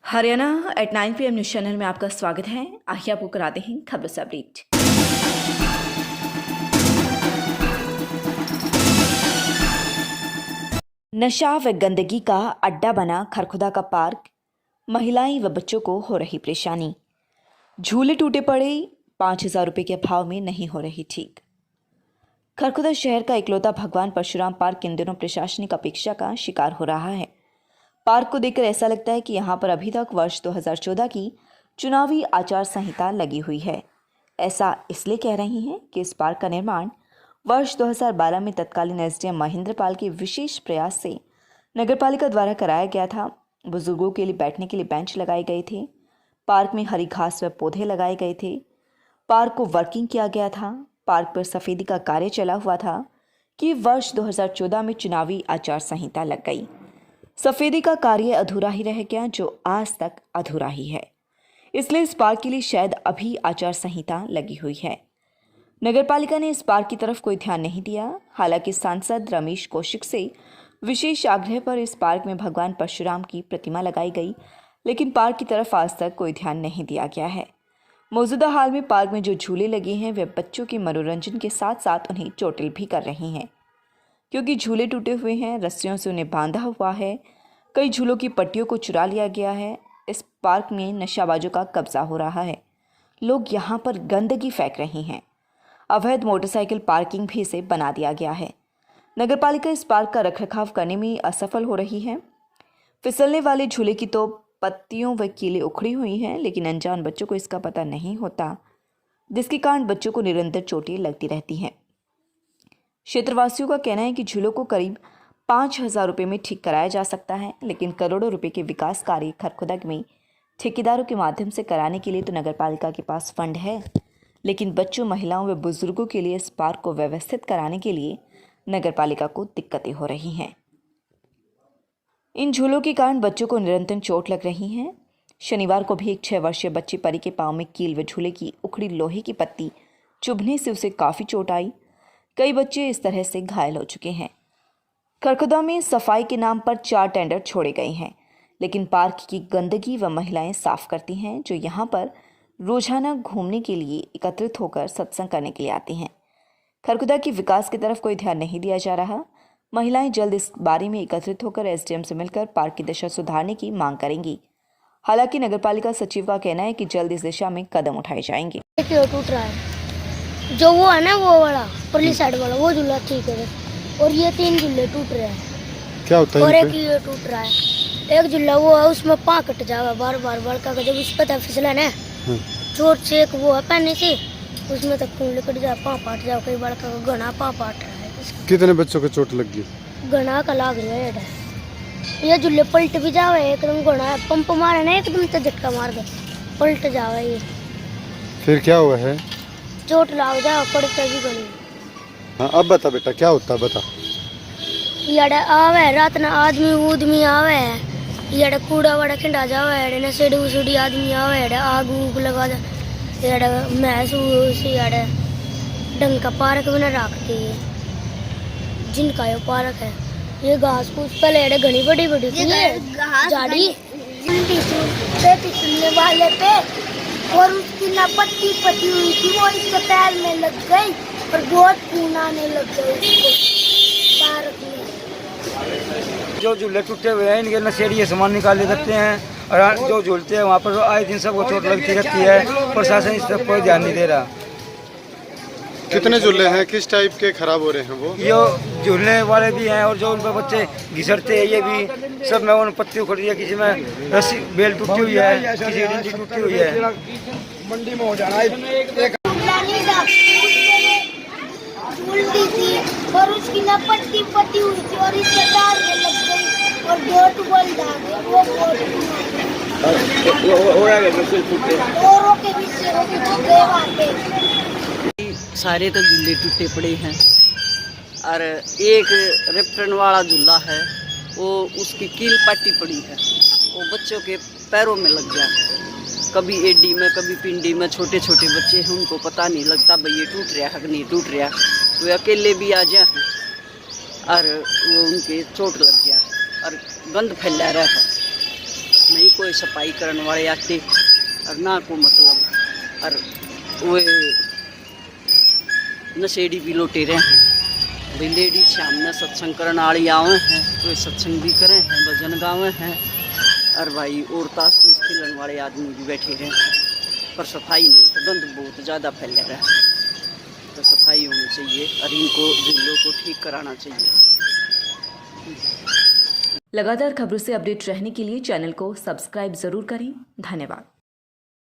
Haryana at 9 PM news channel में आपका स्वागत है। आइए आपको कराते हैं खबरों से अपडेट। नशा व गंदगी का अड्डा बना खरखुदा का पार्क, महिलाएं व बच्चों को हो रही परेशानी। झूले टूटे पड़े, 5,000 रुपये के भाव में नहीं हो रही ठीक। खरखुदा शहर का इकलौता भगवान परशुराम पार्क इन दिनों प्रशासनिक अपेक्षा का शिकार हो रहा है। पार्क को देखकर ऐसा लगता है कि यहाँ पर अभी तक वर्ष 2014 की चुनावी आचार संहिता लगी हुई है। ऐसा इसलिए कह रही हैं कि इस पार्क का निर्माण वर्ष 2012 में तत्कालीन एसडीएम महेंद्र पाल के विशेष प्रयास से नगरपालिका द्वारा कराया गया था। बुजुर्गों के लिए बैठने के लिए बेंच लगाए गए थे, पार्क में हरी घास व पौधे लगाए गए थे, पार्क को वर्किंग किया गया था, पार्क पर सफेदी का कार्य चला हुआ था कि वर्ष 2014 में चुनावी आचार संहिता लग गई। सफेदी का कार्य अधूरा ही रह गया, जो आज तक अधूरा ही है। इसलिए इस पार्क के लिए शायद अभी आचार संहिता लगी हुई है। नगरपालिका ने इस पार्क की तरफ कोई ध्यान नहीं दिया। हालांकि सांसद रमेश कौशिक से विशेष आग्रह पर इस पार्क में भगवान परशुराम की प्रतिमा लगाई गई, लेकिन पार्क की तरफ आज तक कोई ध्यान नहीं दिया गया है। मौजूदा हाल में पार्क में जो झूले लगे हैं वे बच्चों के मनोरंजन के साथ साथ उन्हें चोटिल भी कर रही हैं, क्योंकि झूले टूटे हुए हैं, रस्सियों से उन्हें बांधा हुआ है, कई झूलों की पट्टियों को चुरा लिया गया है। इस पार्क में नशाबाजों का कब्जा हो रहा है, लोग यहाँ पर गंदगी फेंक रहे हैं, अवैध मोटरसाइकिल पार्किंग भी इसे बना दिया गया है। नगरपालिका इस पार्क का रखरखाव करने में असफल हो रही है। फिसलने वाले झूले की तो पत्तियों व कीलें उखड़ी हुई हैं, लेकिन अनजान बच्चों को इसका पता नहीं होता, जिसके कारण बच्चों को निरंतर चोटें लगती रहती हैं। क्षेत्रवासियों का कहना है कि झूलों को करीब 5,000 रुपये में ठीक कराया जा सकता है, लेकिन करोड़ों रुपए के विकास कार्य खरखुदा में ठेकेदारों के माध्यम से कराने के लिए तो नगरपालिका के पास फंड है, लेकिन बच्चों, महिलाओं व बुजुर्गों के लिए इस पार्क को व्यवस्थित कराने के लिए नगरपालिका को दिक्कतें हो रही हैं। इन झूलों के कारण बच्चों को निरंतर चोट लग रही है। शनिवार को भी एक 6 वर्षीय बच्ची परी के पांव में कील व झूले की उखड़ी लोहे की पत्ती चुभने से उसे काफ़ी चोट आई। कई बच्चे इस तरह से घायल हो चुके हैं। खरखुदा में सफाई के नाम पर 4 टेंडर छोड़े गए हैं, लेकिन पार्क की गंदगी व महिलाएं साफ करती हैं, जो यहाँ पर रोजाना घूमने के लिए एकत्रित होकर सत्संग करने के लिए आती हैं। खरखुदा के विकास की तरफ कोई ध्यान नहीं दिया जा रहा। महिलाएं जल्द इस बारे में एकत्रित होकर एसडीएम से मिलकर पार्क की दशा सुधारने की मांग करेंगी। हालांकि नगरपालिका सचिव का कहना है कि जल्द इस दिशा में कदम उठाए जाएंगे। टूट रहा है, जो वो है ना, वो वाला परली साइड वाला वो झूला ठीक है, और ये 3 झूले टूट रहे हैं। क्या होता है? और एक ये टूट रहा है। एक झूला वो है, उसमें पाँव कट जाएगा बार बार बड़का का, जब उस पर फिसला ना चोट से एक वो है पहने से, उसमें तक खून निकल जाए, पाँव पाट जाए, कई बड़का का घना पाँव पाट रहा है। कितने बच्चों को चोट लग गई? घना का लाग रहा है। ये झूले पलट भी जावे एकदम, घना पंप मारे ना एकदम से झटका मार के पलट जावे। ये फिर क्या हुआ है? चोट लाग जाए, पड़ते भी गली। हाँ, अब बता बेटा क्या होता है, बता। याडे आवे रात ना आदमी आवे, याडे कूड़ा वाड़ा खिंडा जावे, याडे ना सेड़ी आदमी आवे, याडे आग उग लगा दे, याडे मैस याडे ढंग का पार्क बना रखती है, जिनका ये पार्क है। ये घास फूस पहले याडे घनी बड़ी झाड़ी फिसलने वाले पे, और उसकी ना पत्ती हुई थी, वो इसके पैर में लग गई और बहुत खून आने लग गए उसको पार्क में। जो झूले टूटे हुए हैं इनके नशेड़ी सामान निकाले जाते हैं, और जो झूलते हैं वहाँ पर आए दिन सबको चोट लगती रहती है। प्रशासन इस तरफ कोई ध्यान नहीं दे रहा। कितने झूले हैं, किस टाइप के खराब हो रहे हैं वो? ये झूलने वाले भी हैं, और जो उन पर बच्चे घिसटते हैं ये भी सब में उन पत्ती उखड़ रही है, किसी में रस्सी बेल टूटी हुई है, किसी की डंडी टूटी हुई है। मंडी में हो जाना उल्टी थी और उसकी ना पत्ती हुई थी और इसके पैर में लग गई और बहुत बल डाले, वो औरों के पीछे हो गए वहाँ पे। सारे तो झूले टूटे पड़े हैं, और एक रेपटन वाला झूला है, वो उसकी कील पाटी पड़ी है, वो बच्चों के पैरों में लग गया। कभी एडी में कभी पिंडी में, छोटे छोटे बच्चे हैं, उनको पता नहीं लगता भाई ये टूट रहा है कि नहीं टूट रहा। वो अकेले भी आ जाए और वो उनके चोट लग गया और गंद फैला रहा है। नहीं कोई सफाई करने वाले आते और ना को मतलब और वे नशेड़ी भी लुटेरे हैं भाई। लेडी शाम ने सत्संग करने वाली आवे हैं तो सत्संग भी करें हैं, भजन गावे हैं और भाई और ताश तूश खेलने वाले आदमी भी बैठे रहे हैं, पर सफाई नहीं, तो गंद बहुत ज़्यादा फैला रहा है। तो सफाई होनी चाहिए और इनको झूलों को ठीक कराना चाहिए। लगातार खबरों से अपडेट रहने के लिए चैनल को सब्सक्राइब जरूर करें। धन्यवाद।